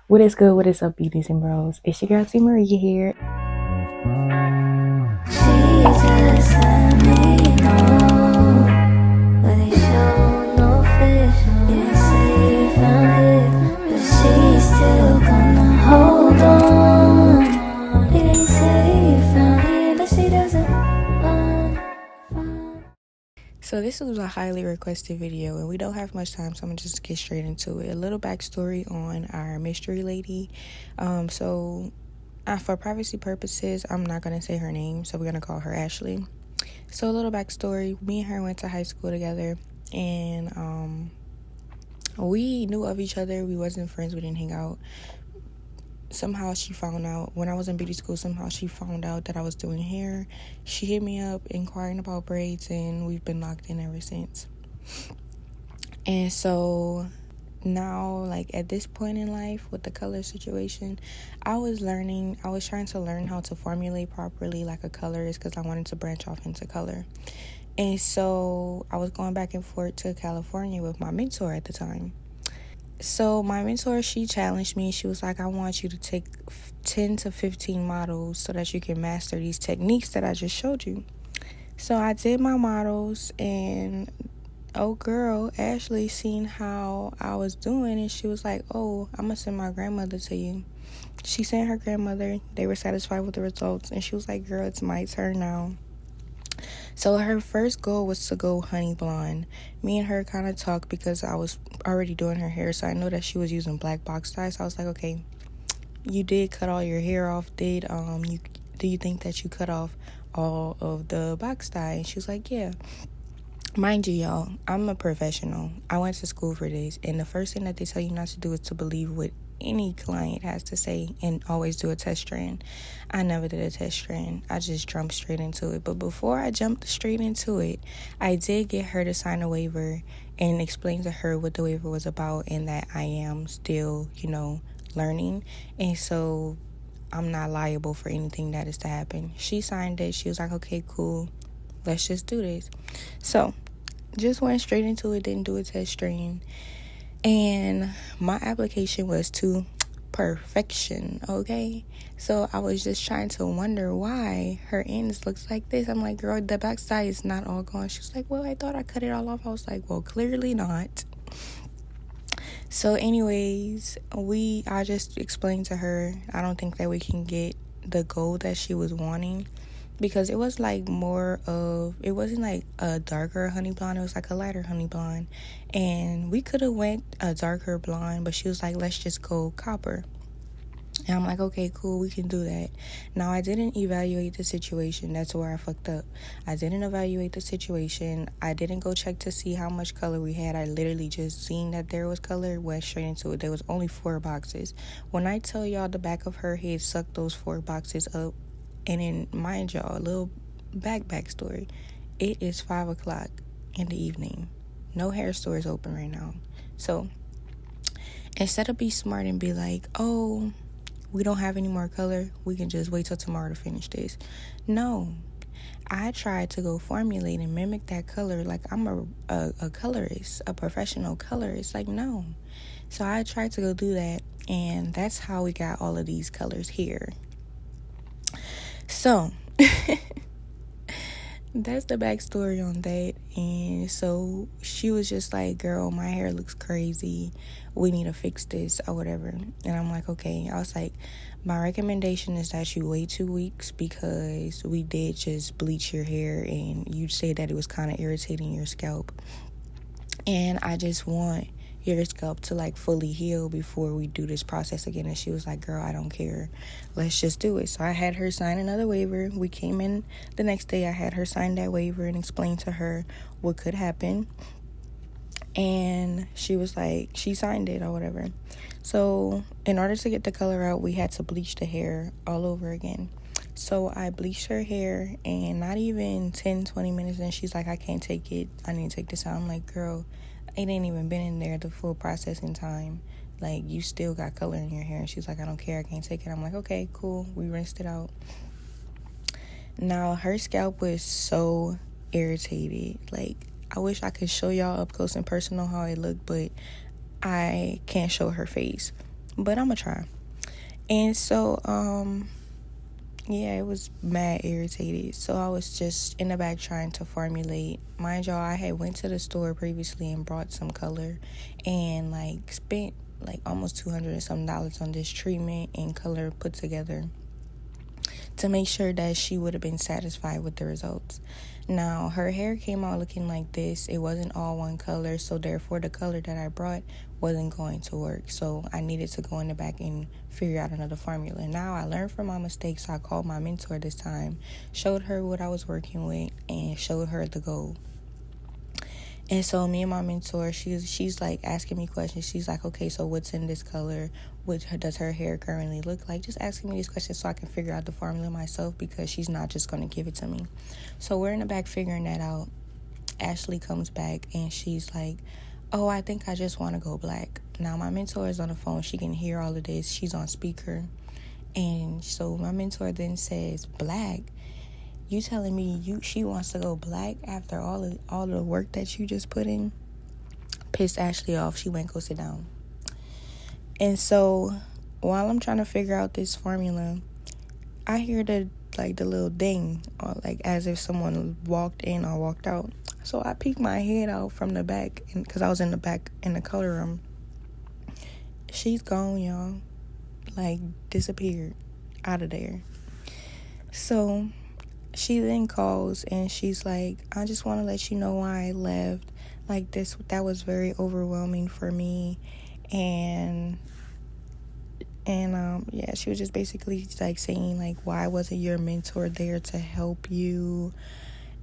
What is good? What is up, beauties and bros? It's your girl T Maria here. She just let me know, but they show no fish. Didn't say you found it, but she's still gonna hold on. Didn't say you found it, but she doesn't want. So this was a highly requested video, and we don't have much time, so I'm gonna just get straight into it. A little backstory on our mystery lady. For privacy purposes, I'm not gonna say her name, so we're gonna call her Ashley. So a little backstory: me and her went to high school together, and we knew of each other. We wasn't friends. We didn't hang out. Somehow she found out when I was in beauty school. Somehow she found out that I was doing hair. She hit me up inquiring about braids, and we've been locked in ever since. And so now, like at this point in life with the color situation, I was trying to learn how to formulate properly like a colorist, because I wanted to branch off into color. And so I was going back and forth to California with my mentor at the time. So my mentor, she challenged me. She was like, I want you to take 10 to 15 models so that you can master these techniques that I just showed you. So I did my models, and oh girl, Ashley seen how I was doing, and she was like, oh, I'm gonna send my grandmother to you. She sent her grandmother. They were satisfied with the results, and she was like, girl, it's my turn now. So her first goal was to go honey blonde. Me and her kind of talked because I was already doing her hair, so I know that she was using black box dye. So I was like, okay, you did cut all your hair off. Do you think that you cut off all of the box dye? And she was like, yeah. Mind you, y'all, I'm a professional. I went to school for this, and the first thing that they tell you not to do is to believe what any client has to say and always do a test strand. I never did a test strand. I just jumped straight into it. But before I jumped straight into it, I did get her to sign a waiver and explain to her what the waiver was about, and that I am still, learning. And so I'm not liable for anything that is to happen. She signed it. She was like, okay, cool. Let's just do this. So just went straight into it, didn't do a test strand. And my application was to perfection, okay? So I was just trying to wonder why her ends looks like this. I'm like, girl, the back side is not all gone. She was like, well, I thought I cut it all off. I was like, well, clearly not. So anyways, I just explained to her, I don't think that we can get the goal that she was wanting, because it was like it wasn't like a darker honey blonde, it was like a lighter honey blonde, and we could have went a darker blonde, but she was like, let's just go copper. And I'm like, okay, cool, we can do that. Now, I didn't evaluate the situation. That's where I fucked up. I didn't evaluate the situation. I didn't go check to see how much color we had. I literally just seen that there was color, went straight into it. There was only 4 boxes. When I tell y'all the back of her head sucked those 4 boxes up, and then, mind y'all, a little backstory. It is 5 o'clock in the evening. No hair store is open right now. So instead of be smart and be like, oh, we don't have any more color, we can just wait till tomorrow to finish this. No. I tried to go formulate and mimic that color like I'm a colorist, a professional colorist. Like, no. So I tried to go do that, and that's how we got all of these colors here. So that's the backstory on that. And so she was just like, girl, my hair looks crazy, we need to fix this or whatever. And I'm like, okay. I was like, my recommendation is that you wait 2 weeks, because we did just bleach your hair, and you said that it was kind of irritating your scalp, and I just want your scalp to like fully heal before we do this process again. And she was like, girl, I don't care, let's just do it. So I had her sign another waiver. We came in the next day. I had her sign that waiver and explain to her what could happen, and she was like, she signed it or whatever. So in order to get the color out, we had to bleach the hair all over again. So I bleached her hair, and not even 10-20 minutes in, she's like, I can't take it, I need to take this out. I'm like, girl, it ain't even been in there the full processing time. Like, you still got color in your hair. And she's like, I don't care, I can't take it. I'm like, okay, cool. We rinsed it out. Now, her scalp was so irritated. Like, I wish I could show y'all up close and personal how it looked, but I can't show her face. but I'm gonna try. And so yeah, it was mad irritated. So I was just in the back trying to formulate. Mind y'all, I had went to the store previously and brought some color and like spent like almost $200 and some on this treatment and color put together to make sure that she would have been satisfied with the results. Now, her hair came out looking like this. It wasn't all one color, so therefore the color that I brought wasn't going to work. So I needed to go in the back and figure out another formula. Now, I learned from my mistakes, so I called my mentor this time, showed her what I was working with, and showed her the goal. And so me and my mentor, she's like asking me questions. She's like, okay, so what's in this color? What does her hair currently look like? Just asking me these questions so I can figure out the formula myself, because she's not just going to give it to me. So we're in the back figuring that out. Ashley comes back and she's like, oh, I think I just want to go black. Now my mentor is on the phone. She can hear all of this. She's on speaker. And so my mentor then says, black? You telling me she wants to go black after all the work that you just put in? Pissed Ashley off. She went, go sit down. And so while I'm trying to figure out this formula, I hear the little ding, or like as if someone walked in or walked out. So I peek my head out from the back, because I was in the back in the color room. She's gone, y'all. Like disappeared out of there. So she then calls and she's like, I just want to let you know why I left. Like that was very overwhelming for me. And yeah, she was just basically like saying like, why wasn't your mentor there to help you?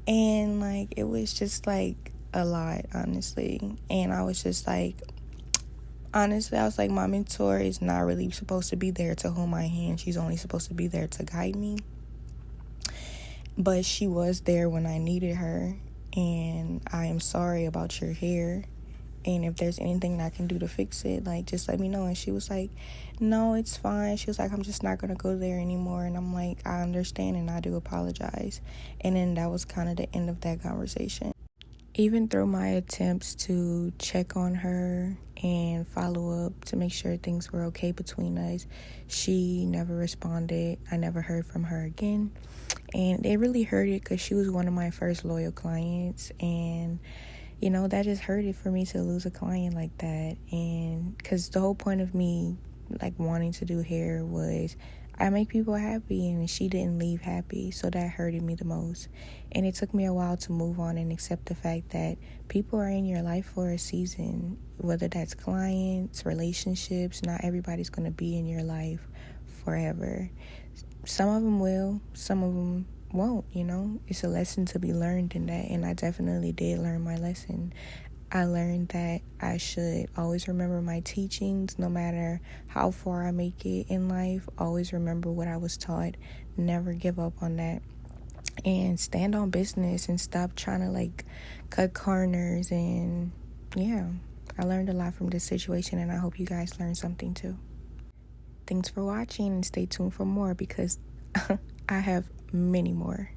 And like, it was just like a lot, honestly. And I was just like, honestly, I was like, my mentor is not really supposed to be there to hold my hand. She's only supposed to be there to guide me. But she was there when I needed her, and I am sorry about your hair, and if there's anything that I can do to fix it, like, just let me know. And she was like, no, it's fine. She was like, I'm just not going to go there anymore. And I'm like, I understand, and I do apologize. And then that was kind of the end of that conversation. Even through my attempts to check on her and follow up to make sure things were okay between us, she never responded. I never heard from her again. And it really hurt it, because she was one of my first loyal clients. And, you know, that just hurt it for me to lose a client like that. And because the whole point of me, like, wanting to do hair was I make people happy, and she didn't leave happy. So that hurted me the most. And it took me a while to move on and accept the fact that people are in your life for a season, whether that's clients, relationships. Not everybody's going to be in your life forever. Some of them will, some of them won't, you know. It's a lesson to be learned in that, and I definitely did learn my lesson. I learned that I should always remember my teachings, no matter how far I make it in life. Always remember what I was taught. Never give up on that. And stand on business and stop trying to, like, cut corners. And, yeah, I learned a lot from this situation, and I hope you guys learned something too. Thanks for watching, and stay tuned for more, because I have many more.